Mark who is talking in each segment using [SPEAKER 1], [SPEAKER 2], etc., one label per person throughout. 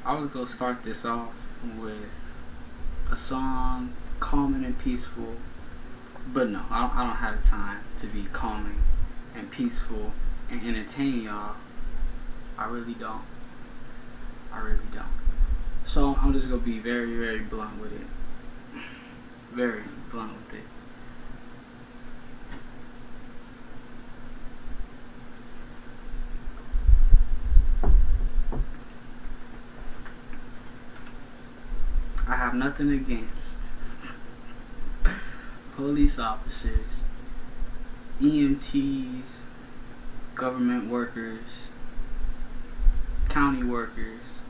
[SPEAKER 1] I was gonna start this off with a song, calming and peaceful, but no, I don't have the time to be calming and peaceful and entertain y'all. I really don't. I really don't. So I'm just gonna be very, very blunt with it. Very blunt with it. I have nothing against police officers, EMTs, government workers, county workers,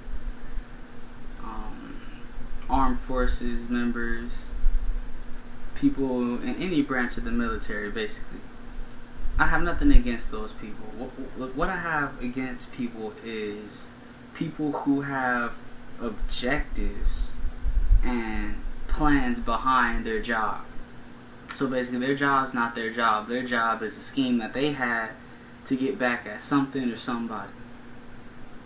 [SPEAKER 1] armed forces members, people in any branch of the military, basically. I have nothing against those people. What I have against people is people who have objectives and plans behind their job. So basically, their job's not their job. Their job is a scheme that they had to get back at something or somebody.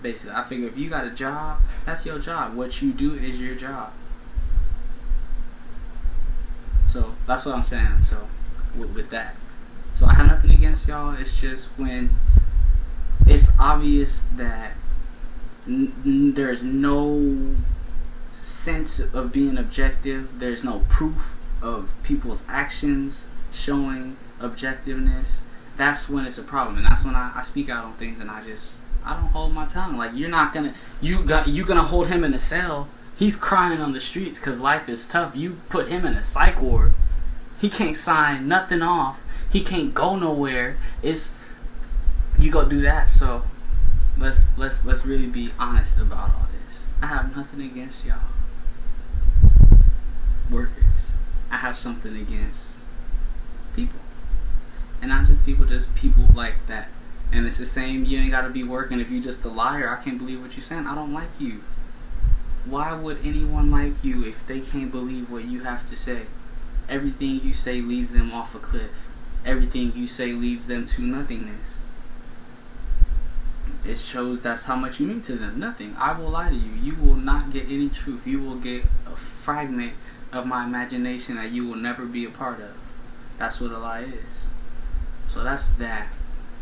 [SPEAKER 1] Basically, I figure if you got a job, that's your job. What you do is your job. So that's what I'm saying. So with that, so I have nothing against y'all. It's just when it's obvious that there's no sense of being objective. There's no proof of people's actions showing objectiveness. That's when it's a problem, and that's when I speak out on things, and I don't hold my tongue. Like, you're gonna hold him in a cell. He's crying on the streets because life is tough. You put him in a psych ward. He can't sign nothing off. He can't go nowhere. You go do that. So let's really be honest about all this. I have nothing against y'all workers. I have something against people, and not just people like that. And it's the same. You ain't gotta be working if you just a liar. I can't believe what you're saying. I don't like you. Why would anyone like you if they can't believe what you have to say? Everything you say leads them off a cliff. Everything you say leads them to nothingness. It shows that's how much you mean to them. Nothing. I will lie to you. You will not get any truth. You will get a fragment of my imagination that you will never be a part of. That's what a lie is. So that's that.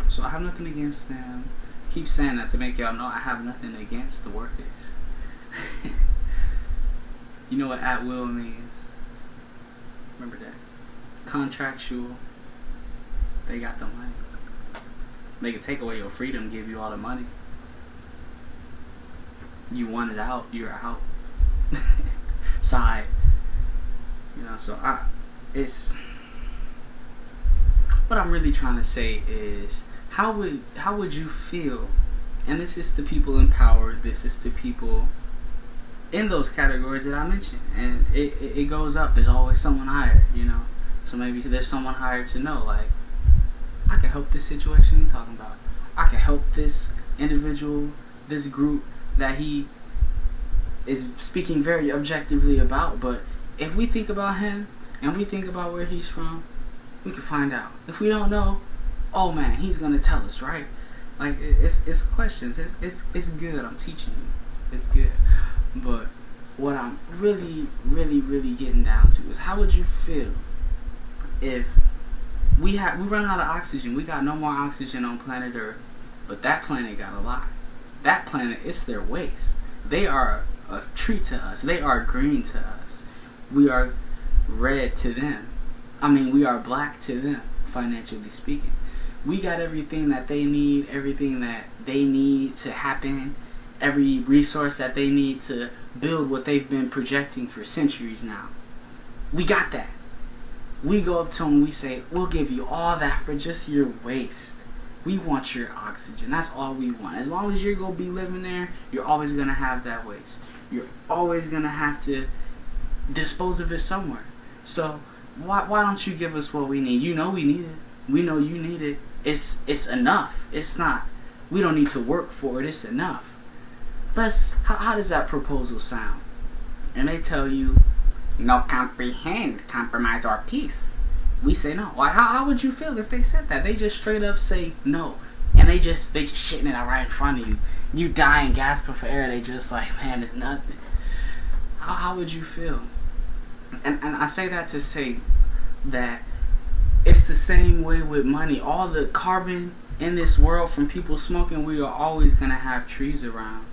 [SPEAKER 1] So I have nothing against them. I keep saying that to make y'all know I have nothing against the workers. You know what at will means? Remember that. Contractual. They got the money. They can take away your freedom, give you all the money. You want it out, you're out. Side. You know, so it's what I'm really trying to say is how would you feel? And this is to people in power, this is to people in those categories that I mentioned. And it goes up. There's always someone higher, you know. So maybe there's someone higher to know, like, I can help this situation you're talking about. I can help this individual, this group that he is speaking very objectively about. But if we think about him and we think about where he's from, we can find out. If we don't know, oh man, he's gonna tell us, right? Like, it's questions. It's good. I'm teaching you. It's good. But what I'm really, really, really getting down to is how would you feel if we run out of oxygen? We got no more oxygen on planet Earth, but that planet got a lot. That planet, it's their waste. They are a tree to us. They are green to us. We are red to them. I mean, we are black to them, financially speaking. We got everything that they need, everything that they need to happen, every resource that they need to build what they've been projecting for centuries now. We got that. We go up to them, we say, we'll give you all that for just your waste. We want your oxygen. That's all we want. As long as you're going to be living there, you're always going to have that waste. You're always going to have to dispose of it somewhere. So why don't you give us what we need? You know we need it. We know you need it. It's enough. It's not, we don't need to work for it. It's enough. How does that proposal sound? And they tell you, no comprehend, compromise, or peace. We say no. Why? How would you feel if they said that? They just straight up say no, and they just shitting it out right in front of you, You dying, gasping for air. They just like, man, it's nothing. How would you feel? And I say that to say that it's the same way with money. All the carbon in this world from people smoking, we are always going to have trees around.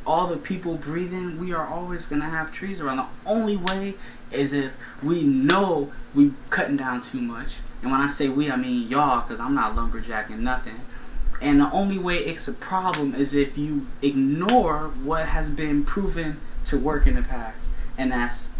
[SPEAKER 1] All the people breathing, we are always going to have trees around. The only way is if we know we cutting down too much. And when I say we, I mean y'all, because I'm not lumberjacking nothing. And the only way it's a problem is if you ignore what has been proven to work in the past. And that's,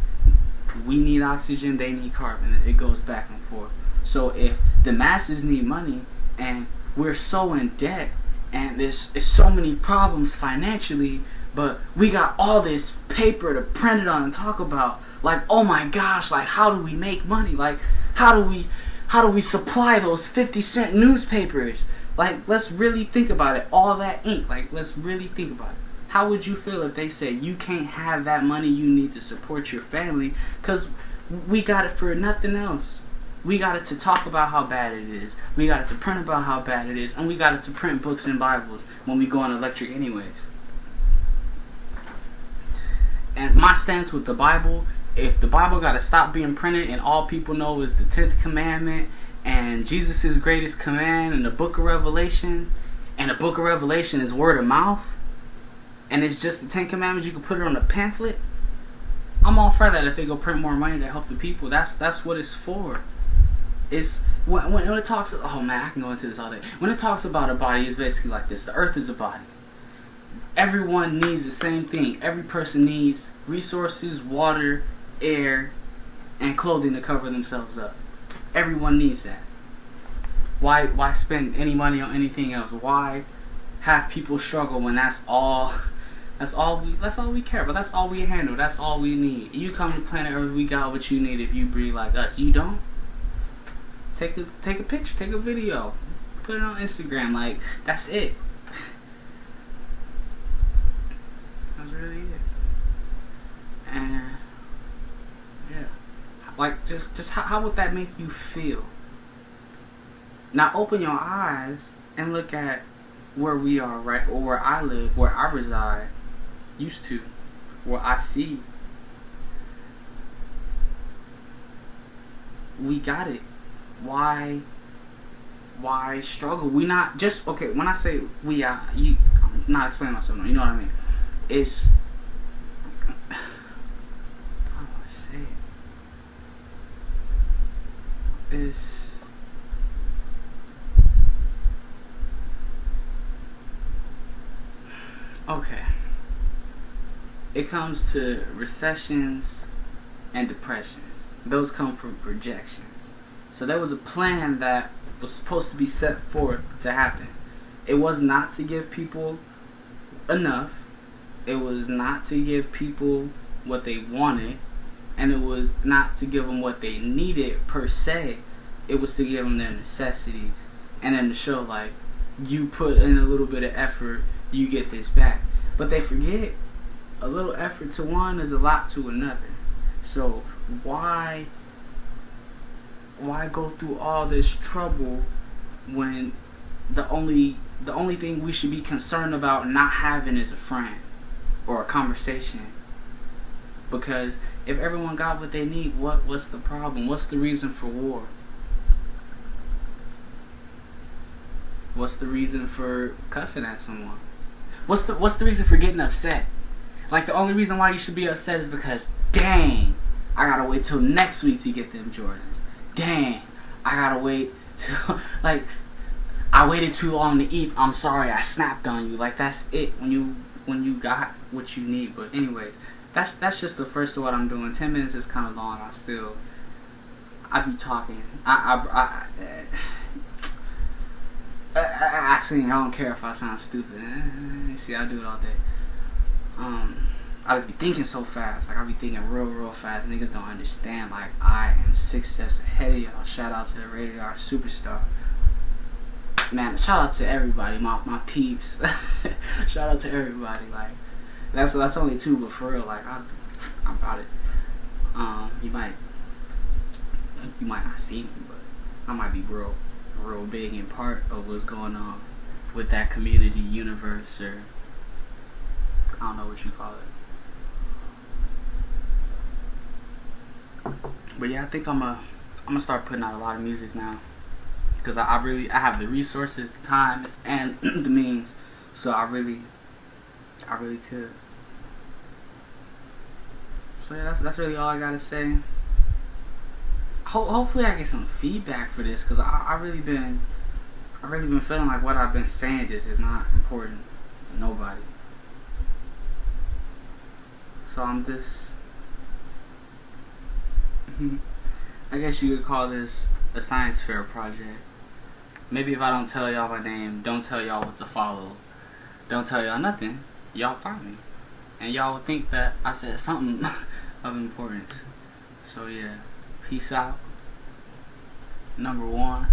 [SPEAKER 1] we need oxygen, they need carbon. It goes back and forth. So if the masses need money and we're so in debt and there's so many problems financially, but we got all this paper to print it on and talk about, like, oh my gosh, like, how do we make money? Like, how do we supply those 50-cent newspapers? Like, let's really think about it. All that ink, like, let's really think about it. How would you feel if they said you can't have that money you need to support your family because we got it for nothing else? We got it to talk about how bad it is. We got it to print about how bad it is. And we got it to print books and Bibles when we go on electric anyways. And my stance with the Bible, if the Bible got to stop being printed and all people know is the 10th commandment and Jesus' greatest command in the book of Revelation, and the book of Revelation is word of mouth, and it's just the 10 commandments, you can put it on a pamphlet, I'm all for that. If they go print more money to help the people, that's what it's for. It's when it talks, oh man, I can go into this all day. When it talks about a body, it's basically like this. The earth is a body. Everyone needs the same thing. Every person needs resources, water, air, and clothing to cover themselves up. Everyone needs that. Why spend any money on anything else? Why have people struggle when that's all we care about? That's all we handle. That's all we need. You come to planet Earth, we got what you need if you breathe like us. You don't? Take a picture, take a video, put it on Instagram. Like, that's it. That's really it. And yeah, like just how would that make you feel? Now open your eyes and look at where we are, right, or where I live, where I reside, used to, where I see. We got it. Why struggle? We not just, okay, when I say we, I'm not explaining myself, no, you know what I mean? It's, how do I say it? It's, okay. It comes to recessions and depressions. Those come from projections. So there was a plan that was supposed to be set forth to happen. It was not to give people enough. It was not to give people what they wanted. And it was not to give them what they needed per se. It was to give them their necessities. And then to show, like, you put in a little bit of effort, you get this back. But they forget a little effort to one is a lot to another. So why go through all this trouble when the only thing we should be concerned about not having is a friend or a conversation? Because if everyone got what they need, what's the problem? What's the reason for war? What's the reason for cussing at someone? What's the reason for getting upset? Like, the only reason why you should be upset is because, dang, I gotta wait till next week to get them Jordans. Dang, I gotta wait till, like, I waited too long to eat. I'm sorry, I snapped on you. Like, that's it when you got what you need. But anyways, that's just the first of what I'm doing. 10 minutes is kind of long. I be talking. Actually, I don't care if I sound stupid. See, I do it all day. I just be thinking so fast. Like, I be thinking real fast. Niggas don't understand. Like, I am 6 steps ahead of y'all. Shout out to the Rated R Superstar. Man, shout out to everybody. My peeps. Shout out to everybody. Like, that's only 2, but for real, like, I'm about it. You might not see me, but I might be real big in part of what's going on with that community, universe, or I don't know what you call it. But yeah, I think I'm gonna start putting out a lot of music now, because I have the resources, the time, and the means. So I really could. So yeah, that's really all I gotta say. Hopefully I get some feedback for this, because I really been feeling like what I've been saying just is not important to nobody. So I'm just, I guess you could call this a science fair project. Maybe if I don't tell y'all my name, don't tell y'all what to follow, don't tell y'all nothing, y'all find me, and y'all would think that I said something of importance. So yeah, peace out. Number 1.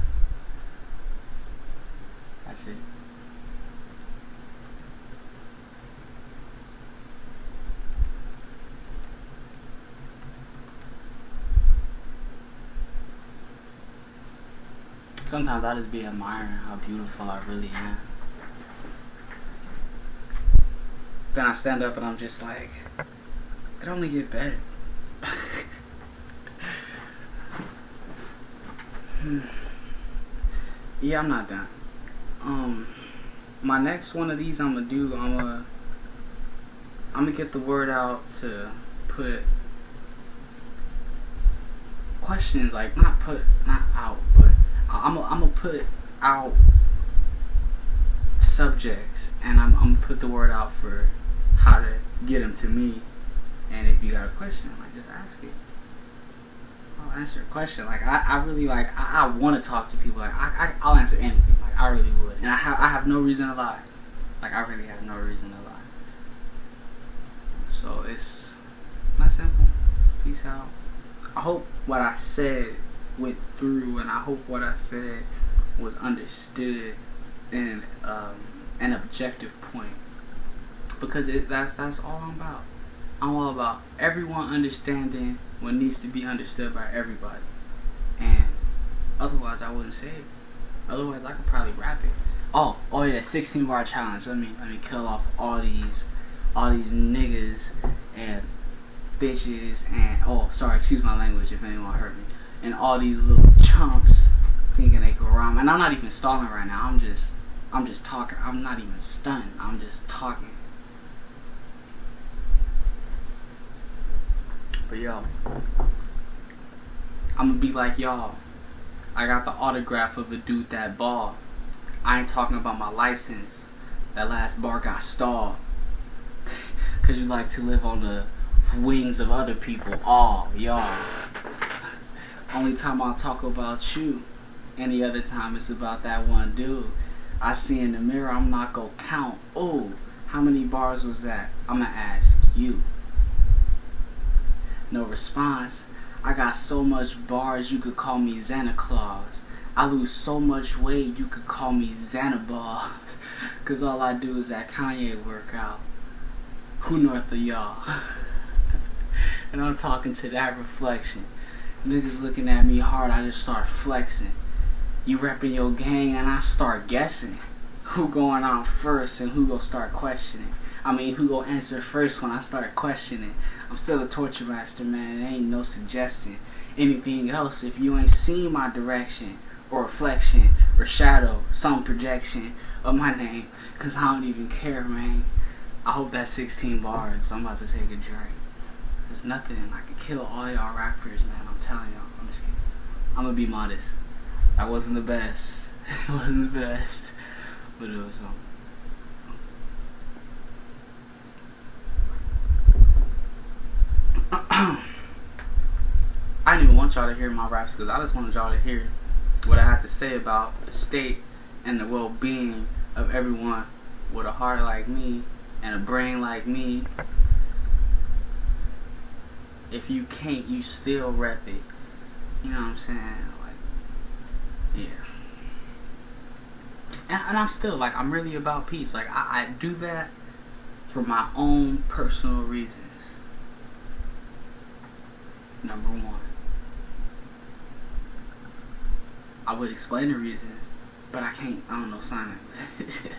[SPEAKER 1] That's it. Sometimes I just be admiring how beautiful I really am. Then I stand up and I'm just like, it only get better. Yeah, I'm not done. My next one of these I'm gonna get the word out to put questions, like not out, but I'm gonna put out subjects, and I'm gonna put the word out for how to get them to me. And if you got a question, like, just ask it. I'll answer a question. Like I really like I want to talk to people. Like I'll answer anything. Like I really would, and I have no reason to lie. Like I really have no reason to lie. So it's not simple. Peace out. I hope what I said went through, and I hope what I said was understood in an objective point, because that's all I'm about. I'm all about everyone understanding what needs to be understood by everybody, and otherwise I wouldn't say it. Otherwise I could probably rap it. Oh yeah, 16 bar challenge. Let me kill off all these niggas and bitches and excuse my language if anyone heard me, and all these little chumps thinking they can rhyme. And I'm not even stalling right now. I'm just talking. I'm not even stunned. I'm just talking. But yo, I'm gonna be like y'all. I got the autograph of a dude that ball. I ain't talking about my license. That last bar got stalled. Cause you like to live on the wings of other people. Oh, y'all. Only time I'll talk about you. Any other time it's about that one dude. I see in the mirror, I'm not gonna count. Oh, how many bars was that? I'ma ask you. No response. I got so much bars you could call me Santa Claus. I lose so much weight you could call me Xanaball. Cause all I do is that Kanye workout. Who north of y'all? And I'm talking to that reflection. Niggas looking at me hard, I just start flexing. You repping your gang and I start guessing. Who going out first and who gon' start questioning? I mean, who gon' answer first when I start questioning? I'm still a torture master, man. It ain't no suggesting anything else if you ain't seen my direction or reflection or shadow, some projection of my name. Cause I don't even care, man. I hope that's 16 bars. I'm about to take a drink. There's nothing. I can kill all y'all rappers, man. I'm telling y'all. I'm just kidding. I'm gonna be modest. That wasn't the best. It wasn't the best. But it was I didn't even want y'all to hear my raps, because I just wanted y'all to hear what I had to say about the state and the well-being of everyone with a heart like me and a brain like me. If you can't, you still rep it. You know what I'm saying? Like, yeah. And I'm still, like, I'm really about peace. Like, I do that for my own personal reasons. Number 1. I would explain the reason, but I can't, I don't know, sign it.